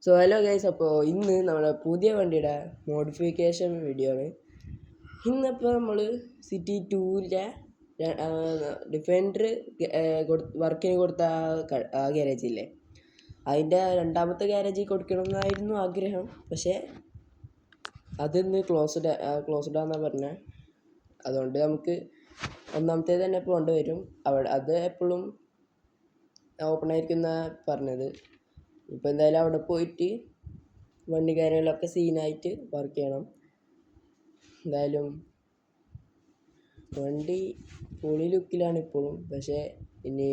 Hello guys, അപ്പോൾ ഇന്ന് നമ്മുടെ പുതിയ വണ്ടിയുടെ മോഡിഫിക്കേഷൻ വീഡിയോ ആണ്. ഇന്നിപ്പോൾ നമ്മൾ സിറ്റി 2-ലെ ഡിഫൻഡർ വർക്കിന് കൊടുത്ത ആ ഗ്യാരേജില്ലേ, അതിൻ്റെ രണ്ടാമത്തെ ഗ്യാരേജിൽ കൊടുക്കണമെന്നായിരുന്നു ആഗ്രഹം. പക്ഷേ അതിന്ന് ക്ലോസ്ഡ് ആണെന്നാണ് പറഞ്ഞത്. അതുകൊണ്ട് നമുക്ക് ഒന്നാമത്തേത് തന്നെ പോകേണ്ടി വരും. അത് എപ്പോഴും ഓപ്പൺ ആയിരിക്കും എന്നാണ് പറഞ്ഞത്. ഇപ്പോൾ എന്തായാലും അവിടെ പോയിട്ട് വണ്ടി കാര്യങ്ങളൊക്കെ സീനായിട്ട് വർക്ക് ചെയ്യണം. എന്തായാലും വണ്ടി പൊളി ലുക്കിലാണ് ഇപ്പോഴും. പക്ഷേ ഇനി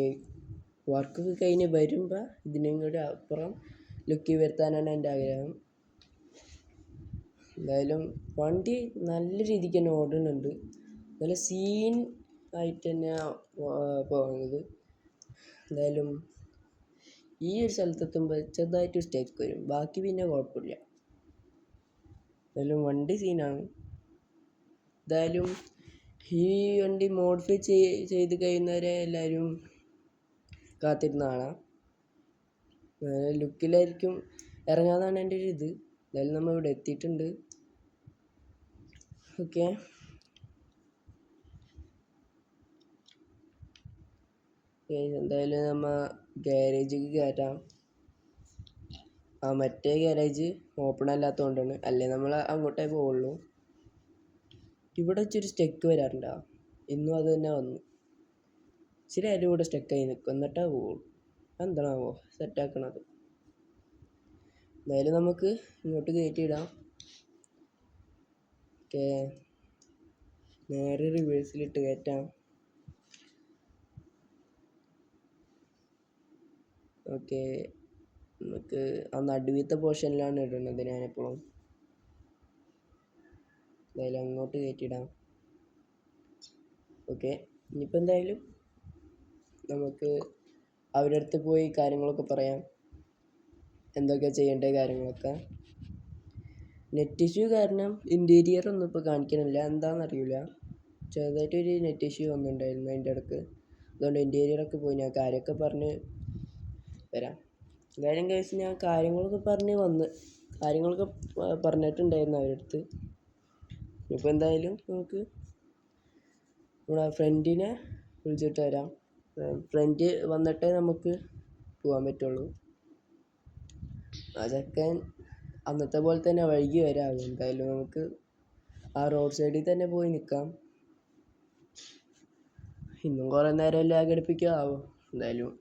വർക്കൊക്കെ കഴിഞ്ഞ് വരുമ്പോൾ ഇതിനും കൂടി അപ്പുറം ലുക്ക് വരുത്താനാണ് എൻ്റെ ആഗ്രഹം. എന്തായാലും വണ്ടി നല്ല രീതിക്ക് തന്നെ ഓടുന്നുണ്ട്. നല്ല സീൻ ആയിട്ട് തന്നെയാണ് പോകുന്നത്. എന്തായാലും ഈ ഒരു സ്ഥലത്തെത്തുമ്പോൾ ചെറുതായിട്ട് സ്റ്റേക്ക് വരും, ബാക്കി പിന്നെ കുഴപ്പമില്ല. എന്തായാലും വണ്ടി സീനാണ്. എന്തായാലും ഈ വണ്ടി മോഡിഫൈ ചെയ്ത് കഴിയുന്നവരെ എല്ലാവരും കാത്തിരുന്ന കാണാം. ലുക്കിലായിരിക്കും ഇറങ്ങാന്നാണ് എൻ്റെ ഒരു ഇത്. എന്തായാലും നമ്മൾ ഇവിടെ എത്തിയിട്ടുണ്ട്. ഓക്കെ, എന്തായാലും നമ്മൾ ഗ്യാരേജിക്ക് കയറ്റാം. മറ്റേ ഗ്യാരേജ് ഓപ്പൺ അല്ലാത്തതുകൊണ്ടാണ്, അല്ലേ നമ്മൾ അങ്ങോട്ടേ പോവുള്ളൂ. ഇവിടെ വെച്ചൊരു സ്റ്റെക്ക് വരാറുണ്ടോ? ഇന്നും അത് തന്നെ വന്നു. ഇച്ചിരി ആരും ഇവിടെ സ്റ്റെക്കായി നിൽക്കും, എന്നിട്ടേ പോവുള്ളൂ. എന്താണാവോ സെറ്റാക്കണത്. എന്തായാലും നമുക്ക് ഇങ്ങോട്ട് കയറ്റിയിടാം. ഓക്കെ, നേരെ റിവേഴ്സിലിട്ട് കയറ്റാം. ഓക്കെ, നമുക്ക് ആ നടുവത്തെ പോർഷനിലാണ് ഇടുന്നത് ഞാനെപ്പോഴും. എന്തായാലും അങ്ങോട്ട് കയറ്റിയിടാം. ഓക്കെ, ഇനിയിപ്പോൾ എന്തായാലും നമുക്ക് അവരുടെ അടുത്ത് പോയി കാര്യങ്ങളൊക്കെ പറയാം, എന്തൊക്കെയാണ് ചെയ്യേണ്ട കാര്യങ്ങളൊക്കെ. നെറ്റ് ഇഷ്യൂ കാരണം ഇൻറ്റീരിയർ ഒന്നും ഇപ്പോൾ കാണിക്കണില്ല, എന്താണെന്നറിയില്ല. ചെറുതായിട്ടൊരു നെറ്റ് ഇഷ്യൂ വന്നിട്ടുണ്ടായിരുന്നു അതിൻ്റെ ഇടയ്ക്ക്. അതുകൊണ്ട് ഇൻറ്റീരിയറൊക്കെ പോയി ഞാൻ കാര്യമൊക്കെ പറഞ്ഞ് വരാം. എന്തായാലും കേസ് ഞാൻ കാര്യങ്ങളൊക്കെ പറഞ്ഞിട്ടുണ്ടായിരുന്നു അവരുടെ അടുത്ത്. ഇപ്പോൾ എന്തായാലും നമുക്ക് നമ്മുടെ ഫ്രണ്ടിനെ വിളിച്ചിട്ട് വരാം. ഫ്രണ്ട് വന്നിട്ടേ നമുക്ക് പോകാൻ പറ്റുള്ളൂ. അതൊക്കെ അന്നത്തെ പോലെ തന്നെ വൈകി വരാം. എന്തായാലും നമുക്ക് ആ റോഡ് സൈഡിൽ തന്നെ പോയി നിൽക്കാം. ഇന്നും കുറേ നേരം എല്ലാം ഘടിപ്പിക്കാവോ. എന്തായാലും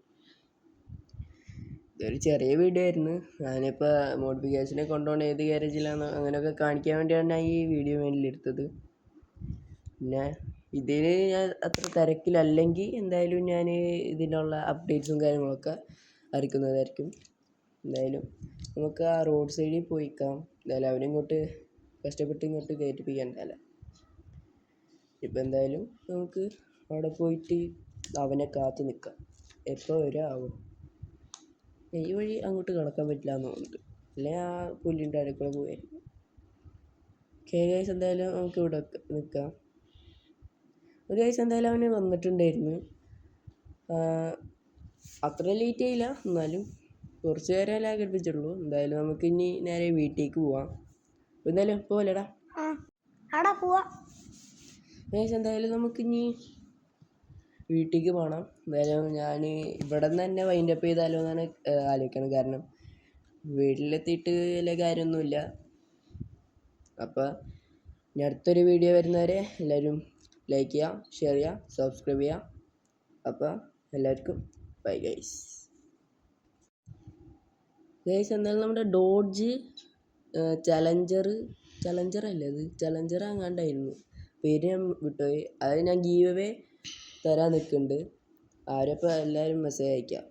ഇതൊരു ചെറിയ വീഡിയോ ആയിരുന്നു. ഞാനിപ്പോൾ മോഡിഫിക്കേഷനെ കൊണ്ടുപോകണം ഏത് ഗ്യാരേജിലാണ് അങ്ങനെയൊക്കെ കാണിക്കാൻ വേണ്ടിയാണ് ഈ വീഡിയോ മേലിലെടുത്തത്. പിന്നെ ഇതിൽ ഞാൻ അത്ര തിരക്കിലല്ലെങ്കിൽ എന്തായാലും ഞാൻ ഇതിനുള്ള അപ്ഡേറ്റ്സും കാര്യങ്ങളൊക്കെ അറിയിക്കുന്നതായിരിക്കും. എന്തായാലും നമുക്ക് ആ റോഡ് സൈഡിൽ പോയിക്കാം. എന്തായാലും അവരിങ്ങോട്ട് കഷ്ടപ്പെട്ട് ഇങ്ങോട്ട് കയറ്റിപ്പിക്കണ്ടല്ലോ. ഇപ്പം എന്തായാലും നമുക്ക് അവിടെ പോയിട്ട് അവനെ കാത്തു നിൽക്കാം. എപ്പോൾ വരാവും. ഈ വഴി അങ്ങോട്ട് കടക്കാൻ പറ്റില്ല എന്ന് തോന്നുന്നുണ്ട്, അല്ലെങ്കിൽ ആ പുല്ലിൻ്റെ അടുക്കള പോയായിരിക്കും. ഗൈസ്, എന്തായാലും നമുക്ക് ഇവിടെ നിൽക്കാം. ഗൈസ്, എന്തായാലും അവന് വന്നിട്ടുണ്ടായിരുന്നു. അത്ര ലേറ്റ് ആയില്ല, എന്നാലും കുറച്ച് നേരം ഘടിപ്പിച്ചുള്ളൂ. എന്തായാലും നമുക്ക് ഇനി നേരെ വീട്ടിലേക്ക് പോവാം. എന്തായാലും പോലെടാ പോവാം. ഗൈസ്, എന്തായാലും നമുക്കിനി വീട്ടിലേക്ക് പോകണം. എന്തായാലും ഞാൻ ഇവിടെ നിന്ന് തന്നെ വൈൻഡപ്പ് ചെയ്താലോ എന്നാണ് ആലോചിക്കണം. കാരണം വീട്ടിലെത്തിയിട്ട് വലിയ കാര്യമൊന്നുമില്ല. അപ്പോൾ ഇനി അടുത്തൊരു വീഡിയോ വരുന്നവരെ എല്ലാവരും ലൈക്ക് ചെയ്യുക, ഷെയർ ചെയ്യുക, സബ്സ്ക്രൈബ് ചെയ്യുക. അപ്പോൾ എല്ലാവർക്കും ബൈ ഗൈസ്. എന്നാലും നമ്മുടെ ഡോഡ്ജ് ചലഞ്ചർ അല്ലേ, അത് ചലഞ്ചർ അങ്ങാണ്ടായിരുന്നു, പേര് ഞാൻ വിട്ടുപോയി. അത് ഞാൻ ഗീവ് അവേ തരാൻ നിൽക്കുന്നുണ്ട്. ആരപ്പോൾ എല്ലാവരും മെസ്സേജ് അയക്കാം.